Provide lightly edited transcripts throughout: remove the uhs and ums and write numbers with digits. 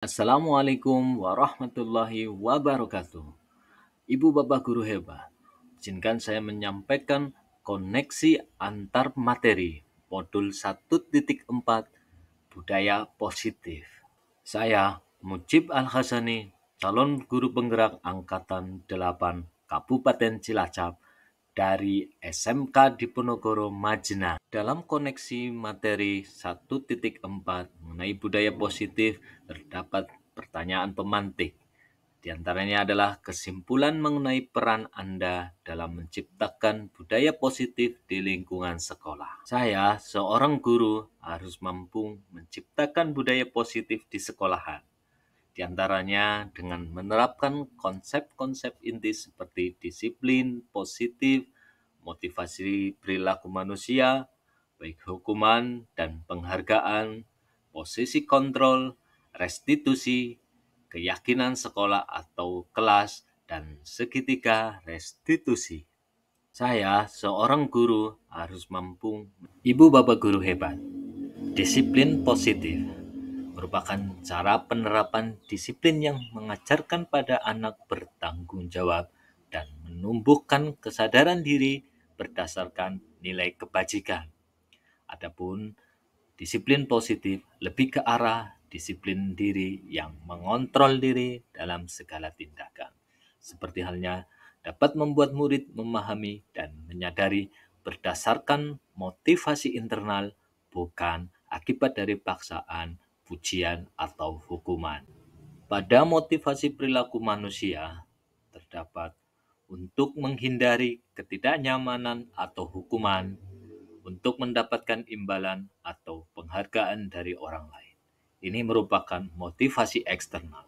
Assalamualaikum warahmatullahi wabarakatuh. Ibu bapak guru hebat, izinkan saya menyampaikan koneksi antar materi modul 1.4 budaya positif. Saya Mujib Al-Hasani, calon guru penggerak angkatan 8 Kabupaten Cilacap dari SMK Diponegoro Majena. Dalam koneksi materi 1.4 mengenai budaya positif terdapat pertanyaan pemantik. Di antaranya adalah kesimpulan mengenai peran Anda dalam menciptakan budaya positif di lingkungan sekolah. Saya, seorang guru, harus mampu menciptakan budaya positif di sekolahan. Di antaranya dengan menerapkan konsep-konsep inti seperti disiplin positif, motivasi perilaku manusia, baik hukuman dan penghargaan, posisi kontrol, restitusi, keyakinan sekolah atau kelas, dan segitiga restitusi. Saya, seorang guru, harus mampu. Ibu bapak guru hebat, disiplin positif merupakan cara penerapan disiplin yang mengajarkan pada anak bertanggung jawab dan menumbuhkan kesadaran diri berdasarkan nilai kebajikan. Adapun disiplin positif lebih ke arah disiplin diri yang mengontrol diri dalam segala tindakan. Seperti halnya dapat membuat murid memahami dan menyadari berdasarkan motivasi internal, bukan akibat dari paksaan, pujian, atau hukuman. Pada motivasi perilaku manusia, terdapat untuk menghindari ketidaknyamanan atau hukuman, untuk mendapatkan imbalan atau penghargaan dari orang lain. Ini merupakan motivasi eksternal.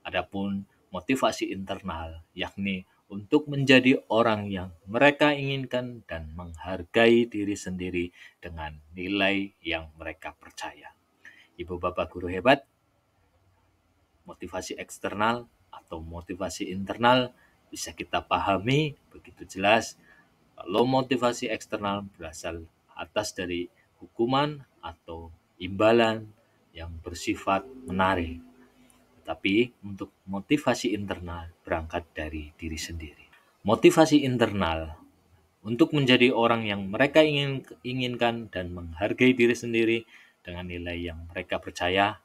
Adapun motivasi internal, yakni untuk menjadi orang yang mereka inginkan dan menghargai diri sendiri dengan nilai yang mereka percaya. Ibu bapak guru hebat, motivasi eksternal atau motivasi internal bisa kita pahami begitu jelas. Kalau motivasi eksternal berasal atas dari hukuman atau imbalan yang bersifat menarik. Tetapi untuk motivasi internal berangkat dari diri sendiri. Motivasi internal untuk menjadi orang yang mereka inginkan dan menghargai diri sendiri dengan nilai yang mereka percaya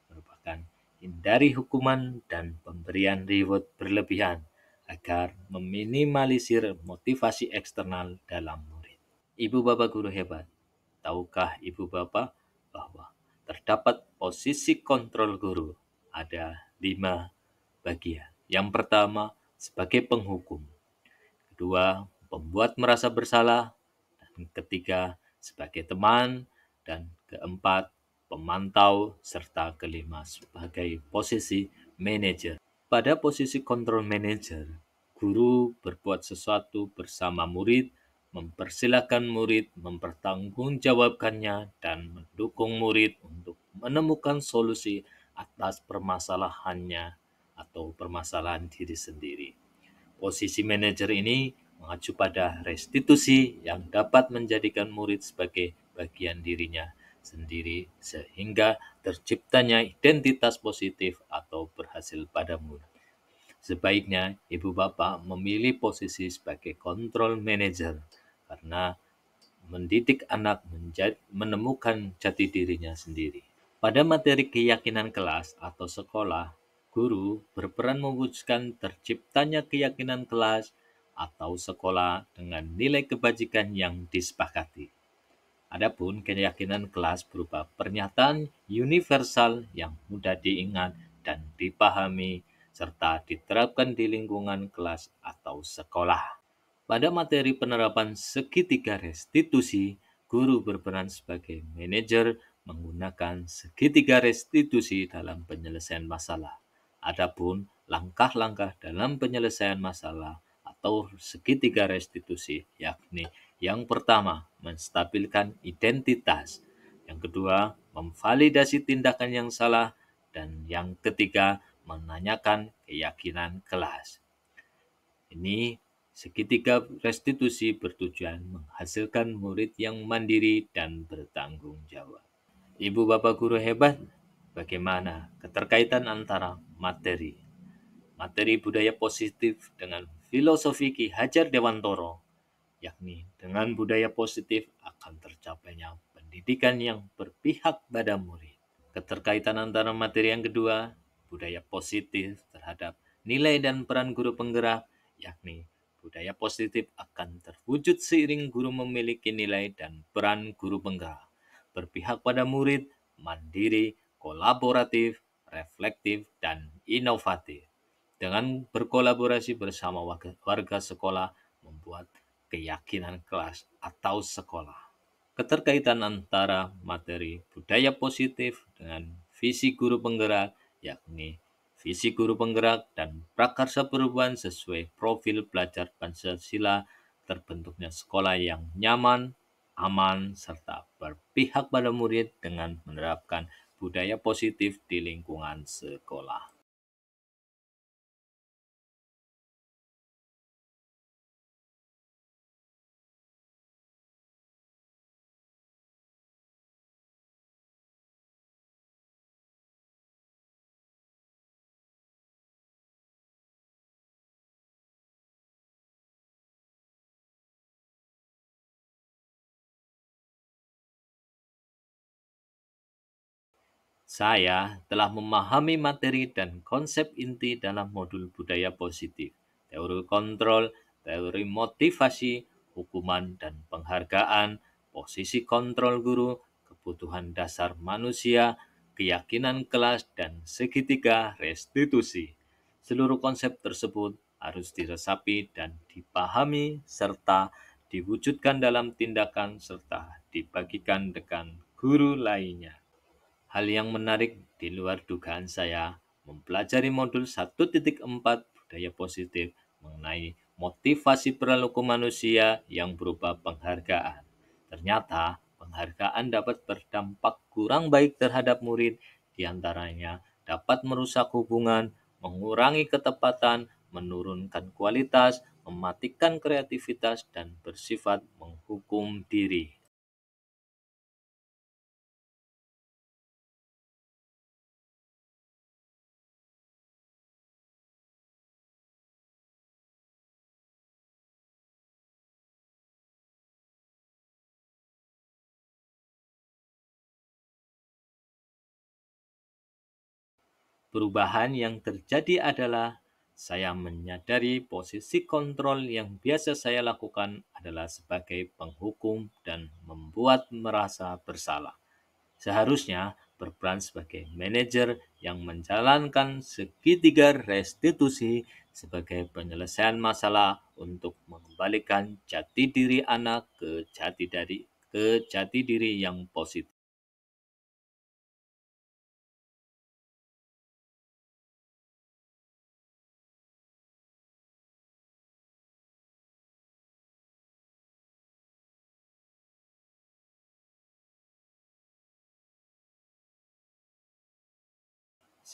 merupakan hindari hukuman dan pemberian reward berlebihan agar meminimalisir motivasi eksternal dalam murid. Ibu bapak guru hebat, tahukah ibu bapak bahwa terdapat posisi kontrol guru ada 5 bagian. Yang pertama, sebagai penghukum. Kedua, pembuat merasa bersalah. Dan ketiga, sebagai teman. Dan keempat, pemantau. Serta kelima, sebagai posisi manajer. Pada posisi kontrol manajer, guru berbuat sesuatu bersama murid, mempersilahkan murid, mempertanggungjawabkannya, dan mendukung murid untuk menemukan solusi atas permasalahannya atau permasalahan diri sendiri. Posisi manajer ini mengacu pada restitusi yang dapat menjadikan murid sebagai bagian dirinya sendiri sehingga terciptanya identitas positif atau berhasil pada murid. Sebaiknya ibu bapak memilih posisi sebagai control manager karena mendidik anak menemukan jati dirinya sendiri. Pada materi keyakinan kelas atau sekolah, guru berperan mewujudkan terciptanya keyakinan kelas atau sekolah dengan nilai kebajikan yang disepakati. Adapun keyakinan kelas berupa pernyataan universal yang mudah diingat dan dipahami serta diterapkan di lingkungan kelas atau sekolah. Pada materi penerapan segitiga restitusi, guru berperan sebagai manajer menggunakan segitiga restitusi dalam penyelesaian masalah. Adapun langkah-langkah dalam penyelesaian masalah atau segitiga restitusi, yakni yang pertama, menstabilkan identitas. Yang kedua, memvalidasi tindakan yang salah. Dan yang ketiga, menanyakan keyakinan kelas. Ini segitiga restitusi bertujuan menghasilkan murid yang mandiri dan bertanggung jawab. Ibu bapak guru hebat, Bagaimana keterkaitan antara materi budaya positif dengan filosofi Ki Hajar Dewantoro, yakni dengan budaya positif akan tercapainya pendidikan yang berpihak pada murid. Keterkaitan antara materi yang kedua, budaya positif terhadap nilai dan peran guru penggerak, yakni budaya positif akan terwujud seiring guru memiliki nilai dan peran guru penggerak, berpihak pada murid, mandiri, kolaboratif, reflektif, dan inovatif. Dengan berkolaborasi bersama warga sekolah, membuat keyakinan kelas atau sekolah. Keterkaitan antara materi budaya positif dengan visi guru penggerak, yakni visi guru penggerak dan prakarsa perubahan sesuai profil pelajar Pancasila, terbentuknya sekolah yang nyaman, aman, serta berpihak pada murid dengan menerapkan budaya positif di lingkungan sekolah. Saya telah memahami materi dan konsep inti dalam modul budaya positif, teori kontrol, teori motivasi, hukuman dan penghargaan, posisi kontrol guru, kebutuhan dasar manusia, keyakinan kelas, dan segitiga restitusi. Seluruh konsep tersebut harus diresapi dan dipahami serta diwujudkan dalam tindakan serta dibagikan dengan guru lainnya. Hal yang menarik di luar dugaan saya mempelajari modul 1.4 budaya positif mengenai motivasi perilaku manusia yang berupa penghargaan. Ternyata penghargaan dapat berdampak kurang baik terhadap murid, diantaranya dapat merusak hubungan, mengurangi ketepatan, menurunkan kualitas, mematikan kreativitas, dan bersifat menghukum diri. Perubahan yang terjadi adalah saya menyadari posisi kontrol yang biasa saya lakukan adalah sebagai penghukum dan membuat merasa bersalah. Seharusnya berperan sebagai manajer yang menjalankan segitiga restitusi sebagai penyelesaian masalah untuk mengembalikan jati diri anak ke jati diri yang positif.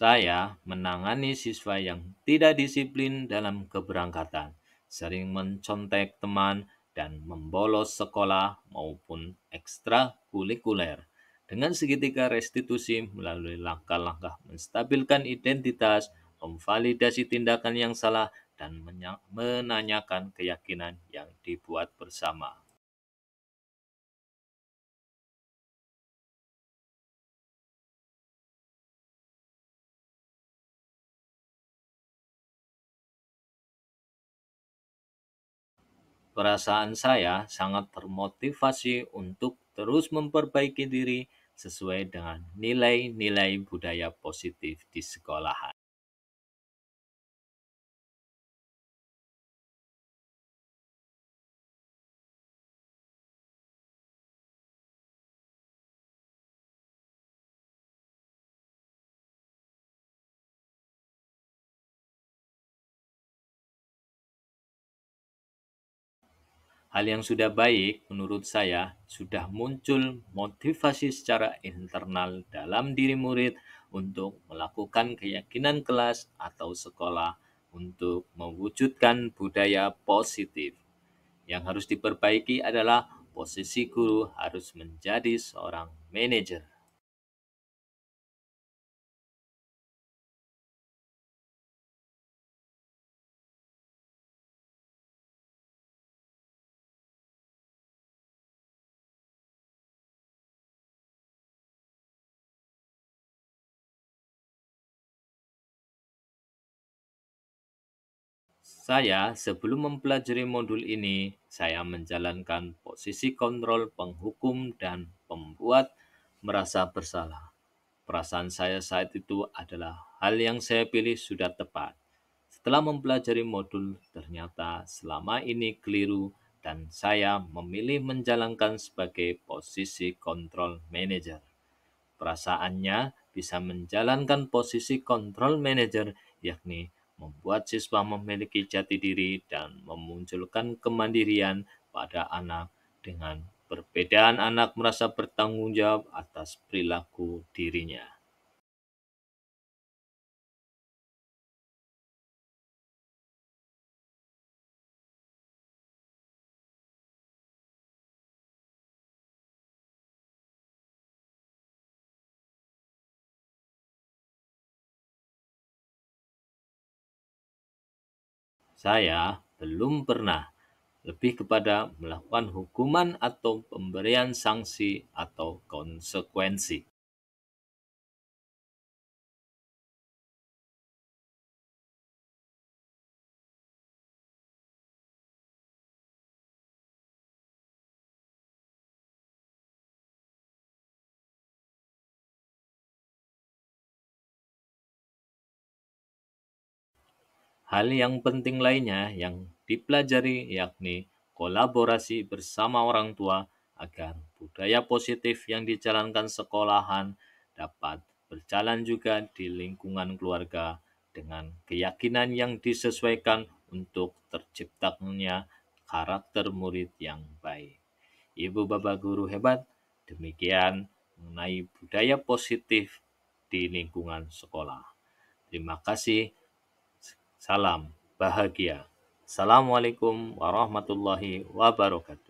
Saya menangani siswa yang tidak disiplin dalam keberangkatan, sering mencontek teman, dan membolos sekolah maupun ekstrakurikuler. Dengan segitiga restitusi melalui langkah-langkah menstabilkan identitas, memvalidasi tindakan yang salah, dan menanyakan keyakinan yang dibuat bersama. Perasaan saya sangat termotivasi untuk terus memperbaiki diri sesuai dengan nilai-nilai budaya positif di sekolahan. Hal yang sudah baik menurut saya sudah muncul motivasi secara internal dalam diri murid untuk melakukan keyakinan kelas atau sekolah untuk mewujudkan budaya positif. Yang harus diperbaiki adalah posisi guru harus menjadi seorang manajer. Saya sebelum mempelajari modul ini, saya menjalankan posisi kontrol penghukum dan pembuat merasa bersalah. Perasaan saya saat itu adalah hal yang saya pilih sudah tepat. Setelah mempelajari modul, ternyata selama ini keliru dan saya memilih menjalankan sebagai posisi kontrol manager. Perasaannya bisa menjalankan posisi kontrol manager, yakni membuat siswa memiliki jati diri dan memunculkan kemandirian pada anak dengan perbedaan anak merasa bertanggung jawab atas perilaku dirinya. Saya belum pernah, lebih kepada melakukan hukuman atau pemberian sanksi atau konsekuensi. Hal yang penting lainnya yang dipelajari yakni kolaborasi bersama orang tua agar budaya positif yang dijalankan sekolahan dapat berjalan juga di lingkungan keluarga dengan keyakinan yang disesuaikan untuk terciptanya karakter murid yang baik. Ibu bapak guru hebat, demikian mengenai budaya positif di lingkungan sekolah. Terima kasih. Salam bahagia. Assalamualaikum warahmatullahi wabarakatuh.